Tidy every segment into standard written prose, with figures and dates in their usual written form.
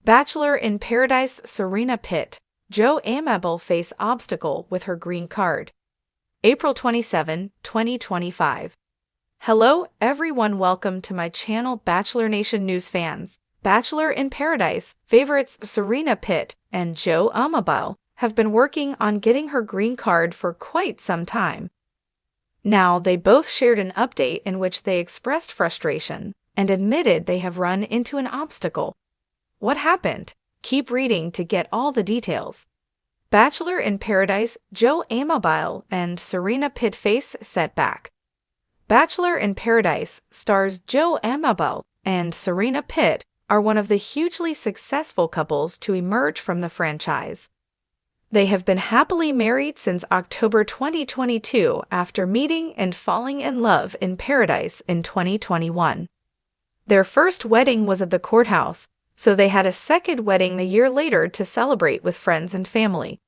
Bachelor in Paradise Serena Pitt, Joe Amabile face obstacle with her green card. April 27, 2025. Hello everyone, welcome to my channel Bachelor Nation News fans. Bachelor in Paradise favorites Serena Pitt and Joe Amabile have been working on getting her green card for quite some time. Now, they both shared an update in which they expressed frustration and admitted they have run into an obstacle. What happened? Keep reading to get all the details. Bachelor in Paradise, Joe Amabile and Serena Pitt face setback. Bachelor in Paradise stars Joe Amabile and Serena Pitt are one of the hugely successful couples to emerge from the franchise. They have been happily married since October 2022 after meeting and falling in love in Paradise in 2021. Their first wedding was at the courthouse, so they had a second wedding a year later to celebrate with friends and family.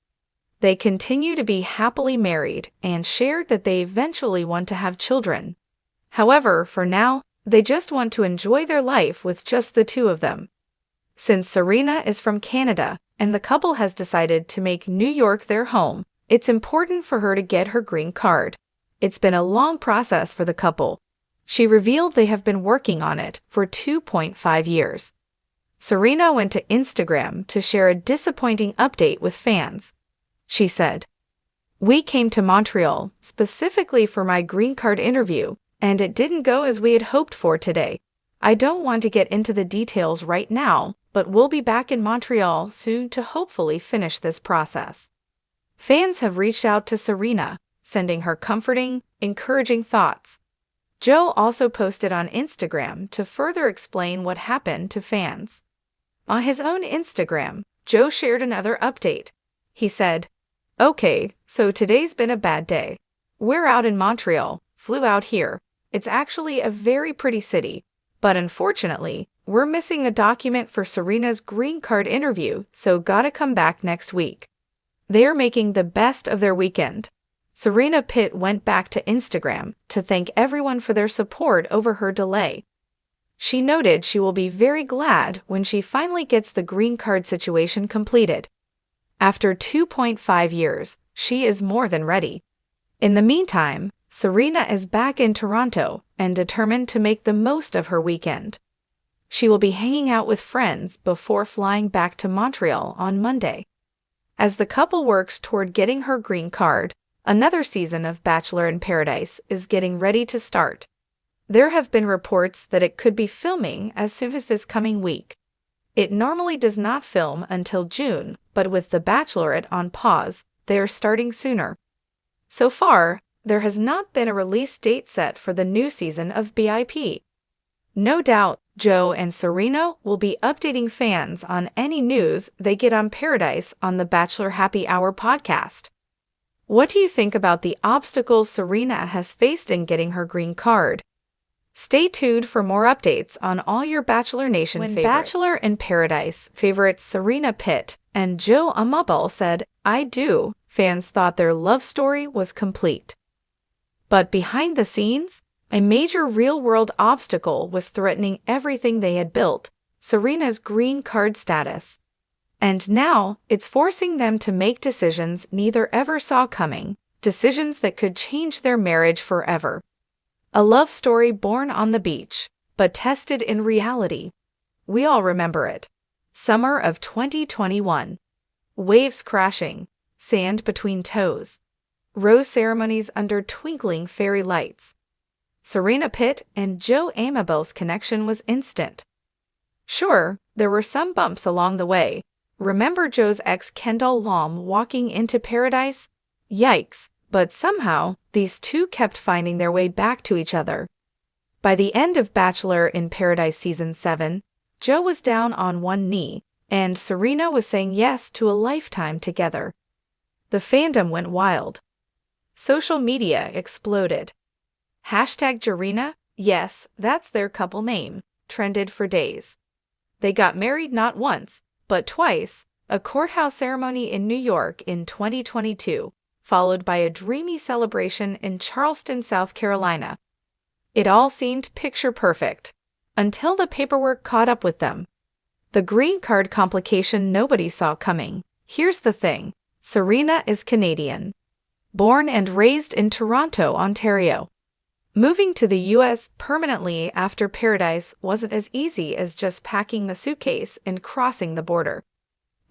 They continue to be happily married and shared that they eventually want to have children. However, for now, they just want to enjoy their life with just the two of them. Since Serena is from Canada and the couple has decided to make New York their home, it's important for her to get her green card. It's been a long process for the couple. She revealed they have been working on it for 2.5 years. Serena went to Instagram to share a disappointing update with fans. She said, "We came to Montreal specifically for my green card interview, and it didn't go as we had hoped for today. I don't want to get into the details right now, but we'll be back in Montreal soon to hopefully finish this process." Fans have reached out to Serena, sending her comforting, encouraging thoughts. Joe also posted on Instagram to further explain what happened to fans. On his own Instagram, Joe shared another update. He said, "Okay, so today's been a bad day. We're out in Montreal, flew out here. It's actually a very pretty city, but unfortunately, we're missing a document for Serena's green card interview, so gotta come back next week." They're making the best of their weekend. Serena Pitt went back to Instagram to thank everyone for their support over her delay. She noted she will be very glad when she finally gets the green card situation completed. After 2.5 years, she is more than ready. In the meantime, Serena is back in Toronto and determined to make the most of her weekend. She will be hanging out with friends before flying back to Montreal on Monday. As the couple works toward getting her green card, another season of Bachelor in Paradise is getting ready to start. There have been reports that it could be filming as soon as this coming week. It normally does not film until June, but with The Bachelorette on pause, they are starting sooner. So far, there has not been a release date set for the new season of BIP. No doubt, Joe and Serena will be updating fans on any news they get on Paradise on the Bachelor Happy Hour podcast. What do you think about the obstacles Serena has faced in getting her green card? Stay tuned for more updates on all your Bachelor Nation favorites. When Bachelor in Paradise favorites Serena Pitt and Joe Amabile said, "I do," fans thought their love story was complete. But behind the scenes, a major real-world obstacle was threatening everything they had built, Serena's green card status. And now, it's forcing them to make decisions neither ever saw coming, decisions that could change their marriage forever. A love story born on the beach, but tested in reality. We all remember it. Summer of 2021. Waves crashing, sand between toes. Rose ceremonies under twinkling fairy lights. Serena Pitt and Joe Amabile's connection was instant. Sure, there were some bumps along the way. Remember Joe's ex Kendall Lom walking into Paradise? Yikes, but somehow, these two kept finding their way back to each other. By the end of Bachelor in Paradise Season 7, Joe was down on one knee, and Serena was saying yes to a lifetime together. The fandom went wild. Social media exploded. #Jarena, yes, that's their couple name, trended for days. They got married not once, but twice, a courthouse ceremony in New York in 2022, followed by a dreamy celebration in Charleston, South Carolina. It all seemed picture perfect, until the paperwork caught up with them. The green card complication nobody saw coming. Here's the thing. Serena is Canadian. Born and raised in Toronto, Ontario. Moving to the US permanently after Paradise wasn't as easy as just packing the suitcase and crossing the border.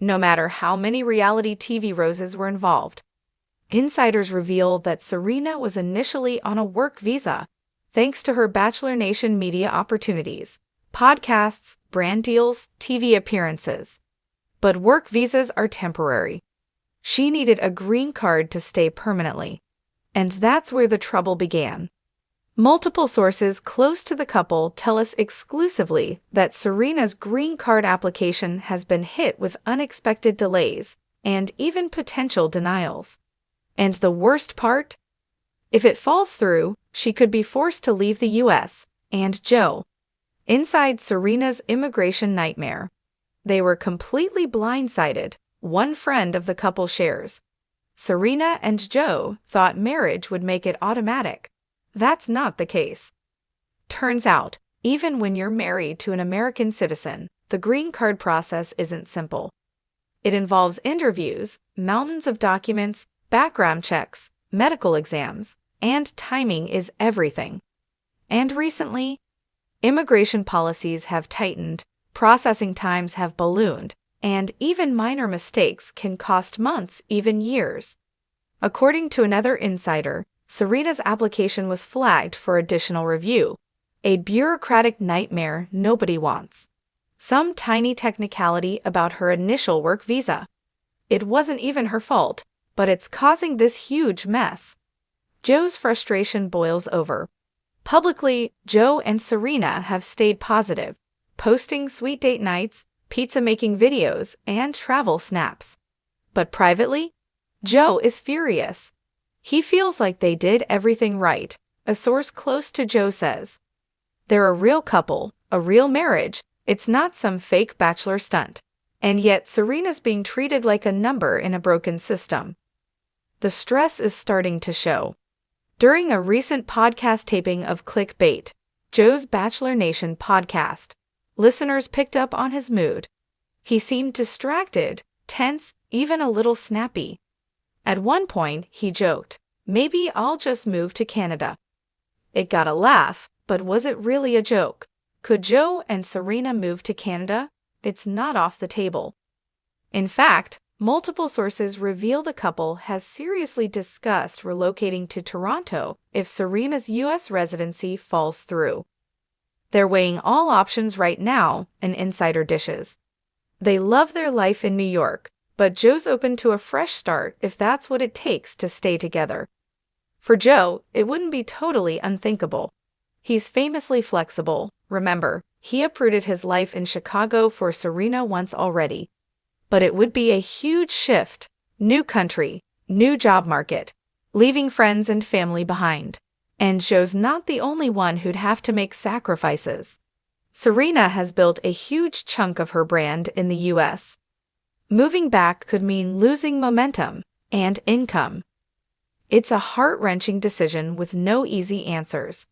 No matter how many reality TV roses were involved. Insiders reveal that Serena was initially on a work visa, thanks to her Bachelor Nation media opportunities, podcasts, brand deals, TV appearances. But work visas are temporary. She needed a green card to stay permanently. And that's where the trouble began. Multiple sources close to the couple tell us exclusively that Serena's green card application has been hit with unexpected delays and even potential denials. And the worst part? If it falls through, she could be forced to leave the US, and Joe. Inside Serena's immigration nightmare. They were completely blindsided, one friend of the couple shares. Serena and Joe thought marriage would make it automatic. That's not the case. Turns out, even when you're married to an American citizen, the green card process isn't simple. It involves interviews, mountains of documents, background checks, medical exams, and timing is everything. And recently, immigration policies have tightened, processing times have ballooned, and even minor mistakes can cost months, even years. According to another insider, Serena's application was flagged for additional review, a bureaucratic nightmare nobody wants. Some tiny technicality about her initial work visa. It wasn't even her fault, but it's causing this huge mess. Joe's frustration boils over. Publicly, Joe and Serena have stayed positive, posting sweet date nights, pizza-making videos, and travel snaps. But privately, Joe is furious. He feels like they did everything right, a source close to Joe says. They're a real couple, a real marriage, it's not some fake Bachelor stunt. And yet Serena's being treated like a number in a broken system. The stress is starting to show. During a recent podcast taping of Clickbait, Joe's Bachelor Nation podcast, listeners picked up on his mood. He seemed distracted, tense, even a little snappy. At one point, he joked, "Maybe I'll just move to Canada." It got a laugh, but was it really a joke? Could Joe and Serena move to Canada? It's not off the table. In fact, multiple sources reveal the couple has seriously discussed relocating to Toronto if Serena's US residency falls through. They're weighing all options right now, an insider dishes. They love their life in New York, but Joe's open to a fresh start if that's what it takes to stay together. For Joe, it wouldn't be totally unthinkable. He's famously flexible. Remember, he uprooted his life in Chicago for Serena once already. But it would be a huge shift. New country, new job market, leaving friends and family behind. And Joe's not the only one who'd have to make sacrifices. Serena has built a huge chunk of her brand in the US. Moving back could mean losing momentum and income. It's a heart-wrenching decision with no easy answers.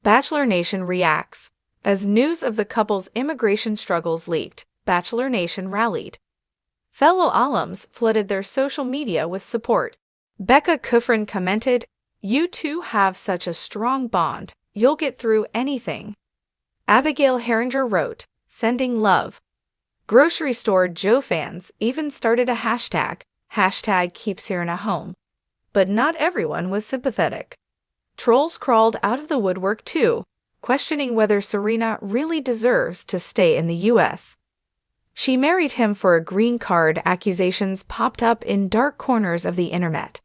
Bachelor Nation reacts. As news of the couple's immigration struggles leaked, Bachelor Nation rallied. Fellow alums flooded their social media with support. Becca Kufrin commented, "You two have such a strong bond, you'll get through anything." Abigail Herringer wrote, "Sending love." Grocery store Joe fans even started a hashtag Keep Serena Home. But not everyone was sympathetic. Trolls crawled out of the woodwork too, questioning whether Serena really deserves to stay in the US. She married him for a green card. Accusations popped up in dark corners of the internet.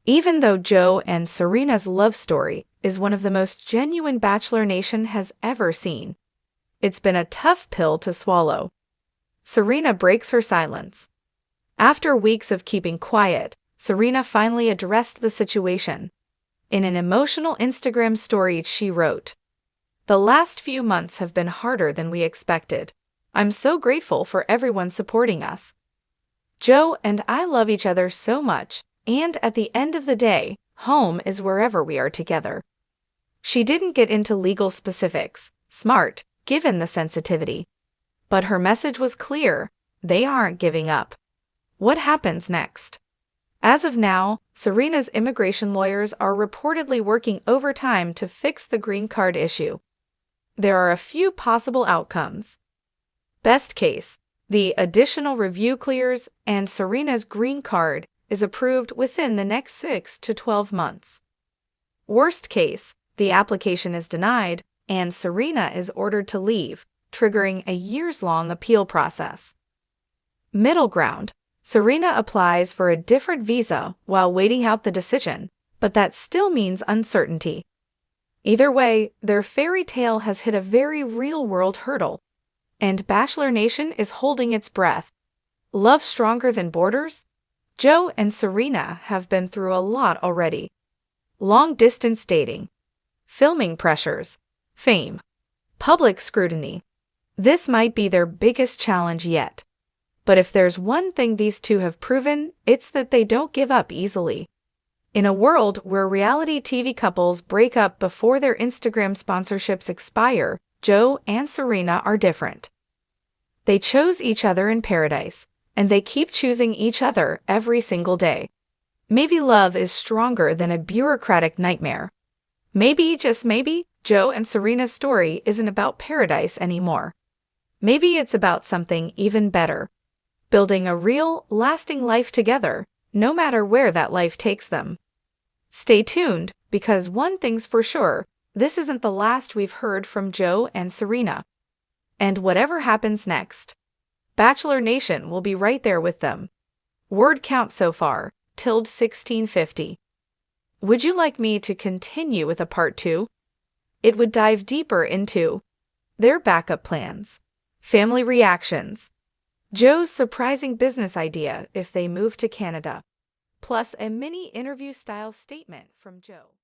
Even though Joe and Serena's love story is one of the most genuine Bachelor Nation has ever seen, it's been a tough pill to swallow. Serena breaks her silence. After weeks of keeping quiet, Serena finally addressed the situation. In an emotional Instagram story, she wrote, "The last few months have been harder than we expected. I'm so grateful for everyone supporting us. Joe and I love each other so much, and at the end of the day, home is wherever we are together." She didn't get into legal specifics, smart, given the sensitivity. But her message was clear: they aren't giving up. What happens next? As of now, Serena's immigration lawyers are reportedly working overtime to fix the green card issue. There are a few possible outcomes. Best case, the additional review clears and Serena's green card is approved within the next 6 to 12 months. Worst case, the application is denied and Serena is ordered to leave, triggering a years-long appeal process. Middle ground, Serena applies for a different visa while waiting out the decision, but that still means uncertainty. Either way, their fairy tale has hit a very real-world hurdle, and Bachelor Nation is holding its breath. Love stronger than borders? Joe and Serena have been through a lot already. Long-distance dating, filming pressures, fame, public scrutiny. This might be their biggest challenge yet. But if there's one thing these two have proven, it's that they don't give up easily. In a world where reality TV couples break up before their Instagram sponsorships expire, Joe and Serena are different. They chose each other in paradise, and they keep choosing each other every single day. Maybe love is stronger than a bureaucratic nightmare. Maybe, just maybe, Joe and Serena's story isn't about paradise anymore. Maybe it's about something even better. Building a real, lasting life together, no matter where that life takes them. Stay tuned, because one thing's for sure, this isn't the last we've heard from Joe and Serena. And whatever happens next, Bachelor Nation will be right there with them. Word count so far, ~1650. Would you like me to continue with a part 2? It would dive deeper into their backup plans, family reactions, Joe's surprising business idea if they move to Canada, plus a mini interview-style statement from Joe.